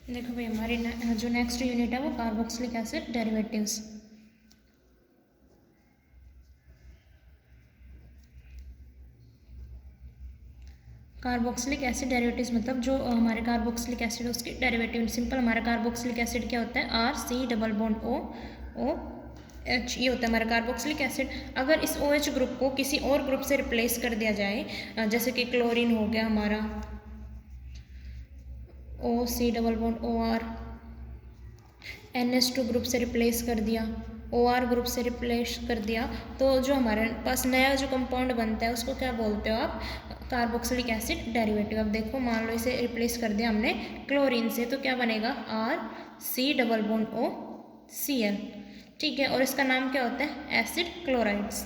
देखो भाई हमारी जो नेक्स्ट यूनिट है वो carboxylic acid derivatives. Carboxylic acid derivatives मतलब जो हमारे कार्बोक्सिलिक एसिड है उसके डेरिवेटिव। सिंपल हमारा कार्बोक्सिलिक एसिड क्या होता है, R C double bond O O H, ये होता है हमारा कार्बोक्सिलिक एसिड। अगर इस ओ एच ग्रुप को किसी और ग्रुप से रिप्लेस कर दिया जाए, जैसे कि क्लोरीन हो गया हमारा O C double bond O R, NH2 group से रिप्लेस कर दिया, OR ग्रुप से रिप्लेस कर दिया, तो जो हमारे पास नया जो कंपाउंड बनता है उसको क्या बोलते हो आप, कार्बोक्सिलिक एसिड डेरिवेटिव। अब देखो मान लो इसे रिप्लेस कर दिया हमने क्लोरीन से, तो क्या बनेगा RC double bond O Cl, ठीक है। और इसका नाम क्या होता है, एसिड क्लोराइड्स।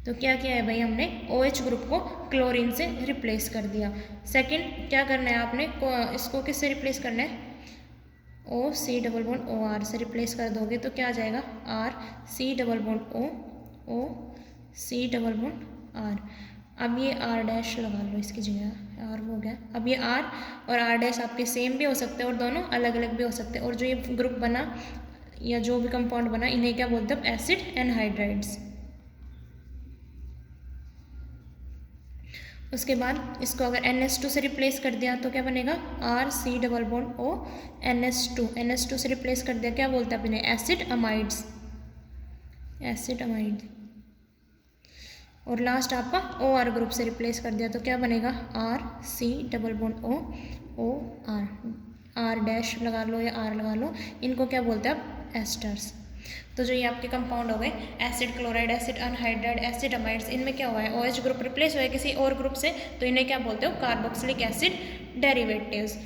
तो क्या किया है भाई हमने, OH ग्रुप को क्लोरीन से रिप्लेस कर दिया। सेकंड क्या करना है आपने, इसको किससे रिप्लेस करना है, O C double bond O R से रिप्लेस कर दोगे तो क्या आ जाएगा, R C double bond O C double bond R. अब ये आर डैश लगा लो इसकी जगह, आर हो गया। अब ये आर और आर डैश आपके सेम भी हो सकते हैं और दोनों अलग अलग भी हो सकते हैं। और जो ये ग्रुप बना या जो भी कंपाउंड बना इन्हें क्या बोलते हैं, एसिड एनहाइड्राइड्स। उसके बाद इसको अगर NH2 से रिप्लेस कर दिया तो क्या बनेगा, R C double bond O NH2 से रिप्लेस कर दिया, क्या बोलते हैं अपने, एसिड अमाइड्स, एसिड अमाइड। और लास्ट आपका OR ग्रुप से रिप्लेस कर दिया तो क्या बनेगा, R C double bond O R dash लगा लो या आर लगा लो, इनको क्या बोलते हैं आप, एस्टर्स। तो जो ये आपके कंपाउंड हो गए, acid chloride, acid anhydride, acid amides, इनमें क्या हुआ है, OH ग्रुप रिप्लेस हुआ है किसी और ग्रुप से, तो इन्हें क्या बोलते हो, कार्बोक्सिलिक एसिड डेरिवेटिव्स,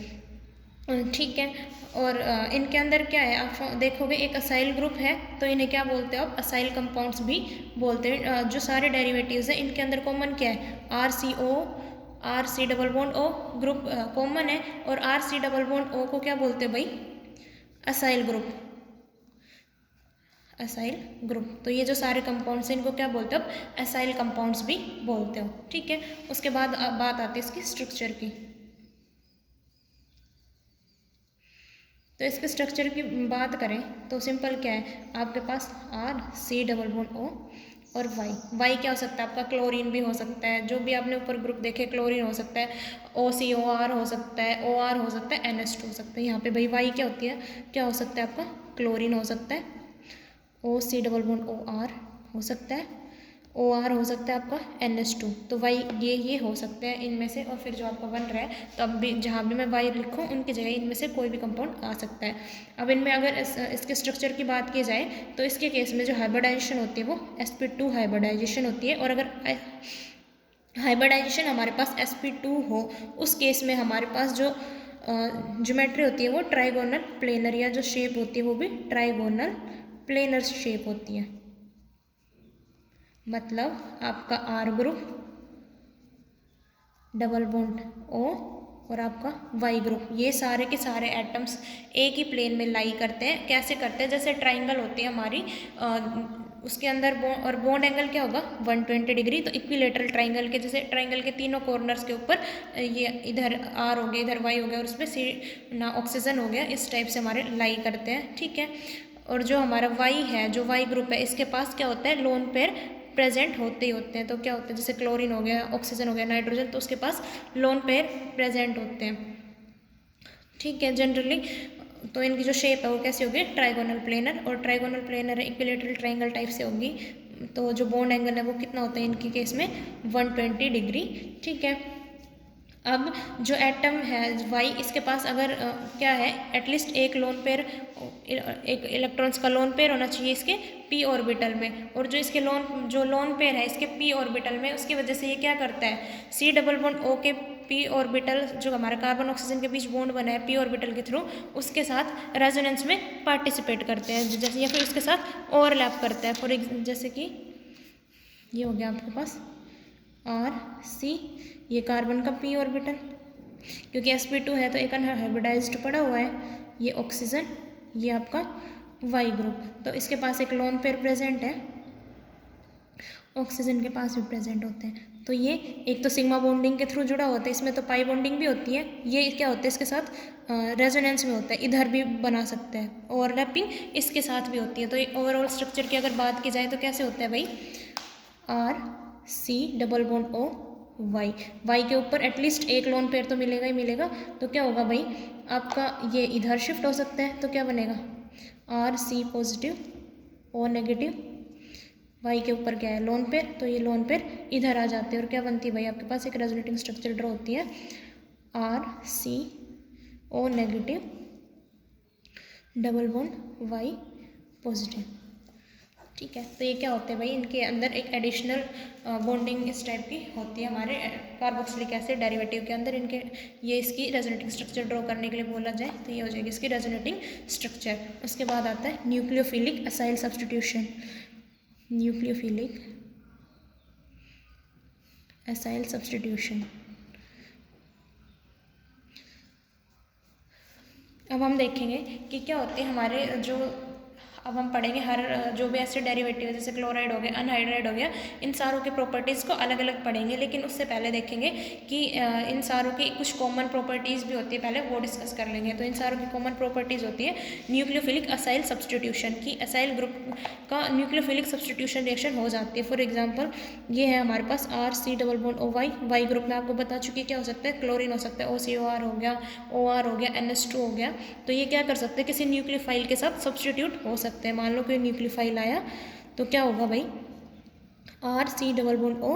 ठीक है। और इनके अंदर क्या है, आप देखोगे एक असाइल ग्रुप है, तो इन्हें क्या बोलते हो आप, असाइल कंपाउंड्स भी बोलते हैं। जो सारे डेरिवेटिव्स हैं इनके अंदर कॉमन क्या है, R C double bond O group common है, और R C double bond O को क्या बोलते हैं भाई, असाइल ग्रुप, असाइल ग्रुप। तो ये जो सारे कंपाउंड्स हैं इनको क्या बोलते हो, असाइल कंपाउंड्स भी बोलते हो, ठीक है। उसके बाद अब बात आती है इसकी स्ट्रक्चर की। तो इसके स्ट्रक्चर की बात करें तो सिंपल क्या है, आपके पास R C double bond O और वाई क्या हो सकता है आपका, क्लोरीन भी हो सकता है, जो भी आपने ऊपर ग्रुप देखे क्लोरीन हो सकता है, OCOR हो सकता है, OR हो सकता है, NH2 हो सकता है। यहाँ पे भाई वाई क्या होती है, क्या हो सकता है आपका, क्लोरीन हो सकता है, OC डबल बॉन्ड OR हो सकता है, OR हो सकता है आपका NH2। तो वाई ये हो सकते हैं इनमें से, और फिर जो आपका बन रहा है, तो अब भी जहाँ भी मैं वाई लिखूँ उनकी जगह इनमें से कोई भी कंपाउंड आ सकता है। अब इनमें अगर इसके स्ट्रक्चर की बात की जाए तो इसके केस में जो हाइब्रिडाइजेशन होती है वो sp2 हाइब्रिडाइजेशन होती है। और अगर हाइब्रिडाइजेशन हमारे पास sp2 हो, उस केस में हमारे पास जो ज्योमेट्री होती है वो ट्राइगोनल प्लेनर, या जो शेप होती है वो भी ट्राइगोनल प्लेनर शेप होती है। मतलब आपका R group double bond O और आपका वाई ग्रुप, ये सारे के सारे एटम्स एक ही प्लेन में लाई करते हैं। कैसे करते हैं, जैसे ट्राइंगल होती है हमारी, उसके अंदर और बॉन्ड एंगल क्या होगा, 120 डिग्री। तो इक्विलेटरल ट्राइंगल के, जैसे ट्राइंगल के तीनों कॉर्नर्स के ऊपर ये इधर आर हो गया, इधर वाई हो गया, और उसमें सी ना ऑक्सीजन हो गया, इस टाइप से हमारे लाई करते हैं, ठीक है। और जो हमारा वाई है, जो वाई ग्रुप है, इसके पास क्या होता है, लोन पेयर प्रेजेंट होते ही होते हैं। तो क्या होता है, जैसे क्लोरीन हो गया, ऑक्सीजन हो गया, नाइट्रोजन, तो उसके पास लोन पेयर प्रेजेंट होते हैं, ठीक है, जनरली। तो इनकी जो शेप है वो कैसी होगी, ट्राइगोनल प्लेनर, और trigonal planar equilateral triangle type से होगी। तो जो बॉन्ड एंगल है वो कितना होता है इनके केस में, 120 डिग्री, ठीक है। अब जो एटम है वाई, इसके पास अगर क्या है, एटलीस्ट एक लोन पेयर, एक इलेक्ट्रॉन्स का लोन पेयर होना चाहिए इसके p ऑर्बिटल में। और जो इसके जो लोन पेयर है इसके p ऑर्बिटल में, उसकी वजह से ये क्या करता है, C डबल बॉन्ड O के p ऑर्बिटल, जो हमारा कार्बन ऑक्सीजन के बीच बॉन्ड बना है p ऑर्बिटल के थ्रू, उसके साथ रेजोनेंस में पार्टिसिपेट करते हैं, जैसे, या फिर उसके साथ ओवरलैप करता है। फॉर जैसे कि ये हो गया आपके पास RC, ये कार्बन का p ऑर्बिटल, क्योंकि sp2 है तो एक अनहाइब्रिडाइज्ड पड़ा हुआ है, ये ऑक्सीजन, ये आपका वाई ग्रुप। तो इसके पास एक लोन पेयर प्रेजेंट है, ऑक्सीजन के पास भी प्रेजेंट होते हैं। तो ये एक तो सिग्मा बॉन्डिंग के थ्रू जुड़ा होता है, इसमें तो पाई बॉन्डिंग भी होती है। ये क्या होता है इसके साथ रेजोनेंस में होता है, इधर भी बना सकते हैं। ओवरलैपिंग इसके साथ भी होती है। तो ये ओवरऑल स्ट्रक्चर की अगर बात की जाए तो कैसे होता है भाई, R C double bond O Y, Y के ऊपर एटलीस्ट एक लोन पेयर तो मिलेगा ही मिलेगा। तो क्या होगा भाई, आपका ये इधर शिफ्ट हो सकता है, तो क्या बनेगा, R C positive O negative, Y के ऊपर क्या है लोन पेयर, तो ये लोन पेयर इधर आ जाते हैं और क्या बनती है भाई, आपके पास एक रेजोनेटिंग स्ट्रक्चर ड्रॉ होती है, R C O negative double bond Y positive. ठीक है, तो ये क्या होते हैं भाई, इनके अंदर एक एडिशनल बॉन्डिंग इस टाइप की होती है हमारे कार्बोक्सिलिक एसिड डेरिवेटिव के अंदर। इनके ये इसकी रेजोनेटिंग स्ट्रक्चर ड्रॉ करने के लिए बोला जाए तो ये हो जाएगी इसकी रेजोनेटिंग स्ट्रक्चर। उसके बाद आता है nucleophilic acyl substitution, nucleophilic acyl substitution. अब हम देखेंगे कि क्या होते हैं हमारे जो, अब हम पढ़ेंगे हर जो भी एसिड डेरिवेटिव है, जैसे क्लोराइड हो गया, अनहाइड्राइड हो गया, इन सारों के प्रॉपर्टीज़ को अलग अलग पढ़ेंगे। लेकिन उससे पहले देखेंगे कि इन सारों की कुछ कॉमन प्रॉपर्टीज़ भी होती है, पहले वो डिस्कस कर लेंगे। तो इन सारों की कॉमन प्रॉपर्टीज़ होती है न्यूक्लियोफिलिक असाइल सब्स्टिट्यूशन की, असाइल ग्रुप का न्यूक्लियोफिलिक सब्स्टिट्यूशन रिएक्शन हो जाती है। फॉर एग्जाम्पल ये है हमारे पास R C double bond O Y, Y group में आपको बता चुकी क्या हो सकता है, क्लोरीन हो सकता है, OCOR हो गया, OR हो गया, NH2 हो गया। तो ये क्या कर सकते हैं, किसी न्यूक्लियोफाइल के साथ सब्स्टिट्यूट हो सकते हैं। मान लो कोई न्यूक्लियोफाइल आया तो क्या होगा भाई, R C double bond O,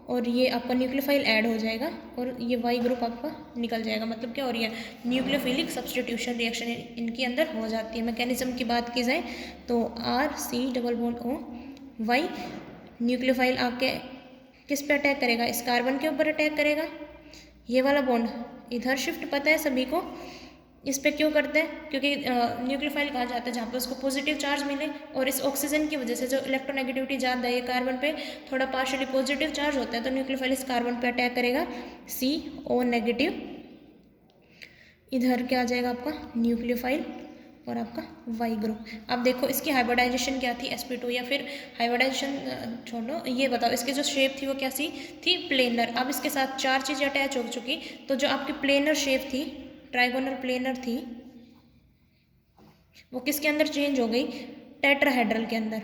और ये आपका न्यूक्लियोफाइल ऐड हो जाएगा और ये वाई ग्रुप आपका निकल जाएगा। मतलब क्या हो रही है, न्यूक्लियोफिलिक सब्स्टिट्यूशन रिएक्शन इनके अंदर हो जाती है। मैकेनिज्म की बात की जाए तो R C double bond O Y, nucleophile आके किस पे अटैक करेगा, इस कार्बन के ऊपर अटैक करेगा, ये वाला बॉन्ड इधर शिफ्ट पता है सभी को। इस पे क्यों करते हैं, क्योंकि न्यूक्लियोफाइल कहा जाता है जहाँ पे उसको पॉजिटिव चार्ज मिले, और इस ऑक्सीजन की वजह से जो इलेक्ट्रोनेगेटिविटी ज़्यादा है, ये कार्बन पे थोड़ा पार्शियली पॉजिटिव चार्ज होता है, तो न्यूक्लियोफाइल इस कार्बन पे अटैक करेगा, CO नेगेटिव, इधर क्या आ जाएगा आपका न्यूक्लियोफाइल और आपका वाई ग्रुप। अब देखो इसकी हाइब्रिडाइजेशन क्या थी, sp2, या फिर हाइब्रिडाइजेशन छोड़ो, ये बताओ इसकी जो शेप थी वो कैसी थी, प्लेनर। अब इसके साथ चार चीज़ें अटैच हो चुकी, तो जो आपकी प्लेनर शेप थी, ट्राइगोनल प्लेनर थी, वो किसके अंदर चेंज हो गई, टेट्राहेड्रल के अंदर।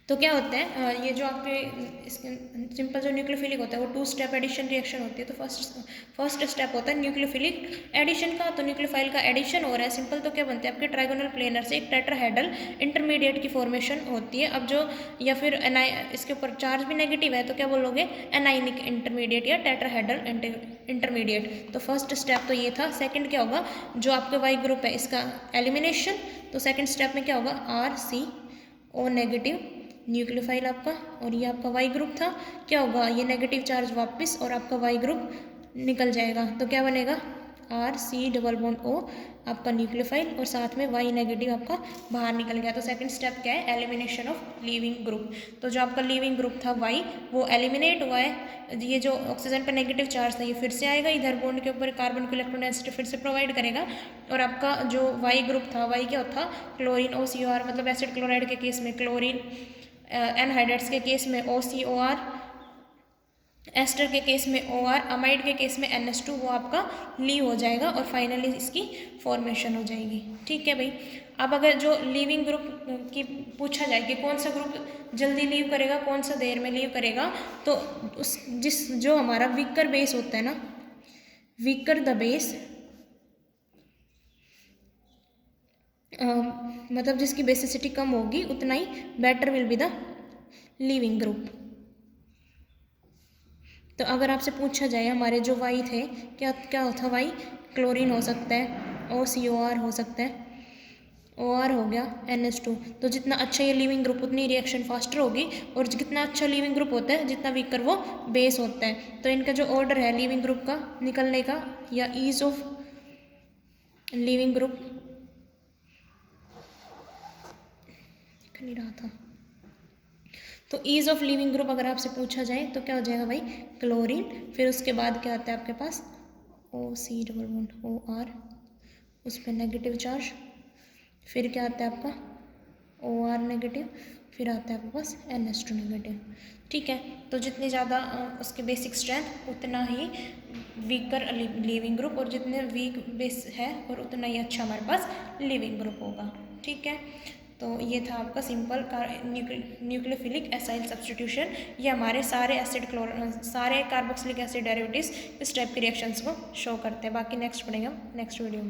तो क्या होता है, ये जो आपके इसके सिंपल जो न्यूक्लियोफिलिक होता है वो 2 स्टेप एडिशन रिएक्शन होती है। तो फर्स्ट स्टेप होता है न्यूक्लियोफिलिक एडिशन का, तो न्यूक्लियोफाइल का एडिशन हो रहा है सिंपल, तो क्या बनते हैं आपके ट्राइगोनल प्लेनर से एक टेट्राहेड्रल इंटरमीडिएट की फॉर्मेशन होती है। अब जो, या फिर इसके ऊपर चार्ज भी नेगेटिव है तो क्या बोलोगे, एनाइनिक इंटरमीडिएट या टेट्राहेड्रल इंटरमीडिएट। तो फर्स्ट स्टेप तो ये था। सेकंड क्या होगा, जो आपके वाई ग्रुप है इसका एलिमिनेशन। तो सेकंड स्टेप में क्या होगा, RCO नेगेटिव न्यूक्लियोफाइल आपका, और ये आपका वाई ग्रुप था, क्या होगा, ये नेगेटिव चार्ज वापस और आपका वाई ग्रुप निकल जाएगा। तो क्या बनेगा, RC डबल बॉन्ड O आपका न्यूक्लियोफाइल, और साथ में वाई नेगेटिव आपका बाहर निकल गया। तो सेकंड स्टेप क्या है, एलिमिनेशन ऑफ लीविंग ग्रुप। तो जो आपका लीविंग ग्रुप था वाई, वो एलिमिनेट हुआ है। ये जो ऑक्सीजन पर नेगेटिव चार्ज था ये फिर से आएगा, इधर बॉन्ड के ऊपर कार्बन को इलेक्ट्रॉन डेंसिटी फिर से प्रोवाइड करेगा, और आपका जो वाई ग्रुप था, वाई क्या था, क्लोरीन OCOR, मतलब एसिड क्लोराइड के केस में क्लोरीन, एनहाइड्राइड्स के केस में OCOR, एस्टर के केस में OR, अमाइड के केस में NH2, वो आपका लीव हो जाएगा और फाइनली इसकी फॉर्मेशन हो जाएगी। ठीक है भाई। अब अगर जो लीविंग ग्रुप की पूछा जाए कि कौन सा ग्रुप जल्दी लीव करेगा, कौन सा देर में लीव करेगा, तो उस जो हमारा वीकर बेस होता है ना, वीकर द बेस, मतलब जिसकी बेसिसिटी कम होगी उतना ही better will be the leaving group. तो अगर आपसे पूछा जाए हमारे जो वाई थे, क्या क्या होता वाई, क्लोरीन हो सकता है, OCOR हो सकता है, OR हो गया, NH2। तो जितना अच्छा ये लीविंग ग्रुप उतनी रिएक्शन फास्टर होगी, और जितना अच्छा लीविंग ग्रुप होता है जितना वीकर वो बेस होता है। तो इनका जो ऑर्डर है लीविंग ग्रुप का निकलने का, या ईज ऑफ लीविंग ग्रुप, नहीं रहा था, तो ईज ऑफ लीविंग ग्रुप अगर आपसे पूछा जाए तो क्या हो जाएगा भाई, क्लोरीन, फिर उसके बाद क्या आता है आपके पास, OC डबल बॉन्ड OR, उस पर नेगेटिव चार्ज, फिर क्या आता है आपका OR नेगेटिव, फिर आता है आपके पास NH2 नेगेटिव। ठीक है, तो जितनी ज़्यादा उसके बेसिक स्ट्रेंथ उतना ही वीकर लीविंग ग्रुप, और जितने वीक बेस है और उतना ही अच्छा हमारे पास लीविंग ग्रुप होगा। ठीक है, तो ये था आपका सिंपल न्यूक्लियोफिलिक एसाइल सब्स्टिट्यूशन। ये हमारे सारे सारे कार्बोक्सिलिक एसिड डेरिवेटिव्स इस टाइप के रिएक्शंस को शो करते हैं। बाकी नेक्स्ट पढ़ेंगे हम नेक्स्ट वीडियो में।